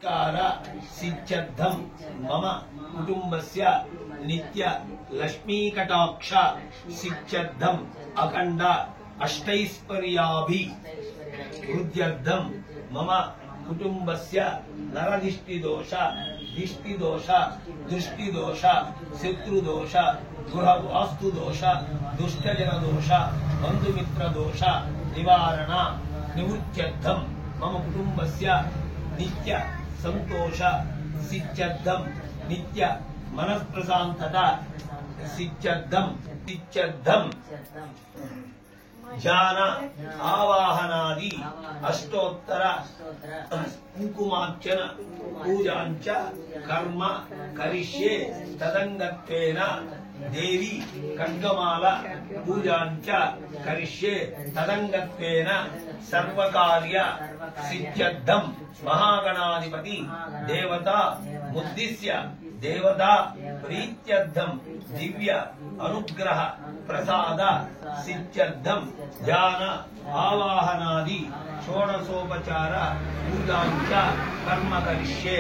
नमस्कार सिद्ध्यर्थं मम कुटुंबस्य नित्य लक्ष्मी कटाक्ष सिद्ध्यर्थं अखंड अष्टैश्वर्याभिवृद्ध्यर्थं मम कुटुंबस्य नरदिष्टिदोष दिष्टिदोष दृष्टिदोष शत्रुदोष गृहवास्तुदोष दुष्टजनदोष बंधुमित्रदोष निवारण निवृत्त्यर्थं मम कुटुंबस्य नित्य संतोष सिद्ध्यर्थं नित्य मनःप्रशान्तता सिद्ध्यर्थं ज्ञान आवाहनादि अष्टोत्तर कुंकुमार्चन पूजांच कर्म करिष्ये तदंगत्वेन देवी खड्गमाला पूजांच करिष्ये तदंगत्वेन सर्वकार्य सिद्ध्यर्थं महागणाधिपति देवता मुद्दिश्य देवता प्रीत्यर्थं दिव्य अनुग्रह प्रसाद सिद्ध्यर्थं ध्यान आवाहनादि षोडशोपचार पूजांच कर्म करिष्ये।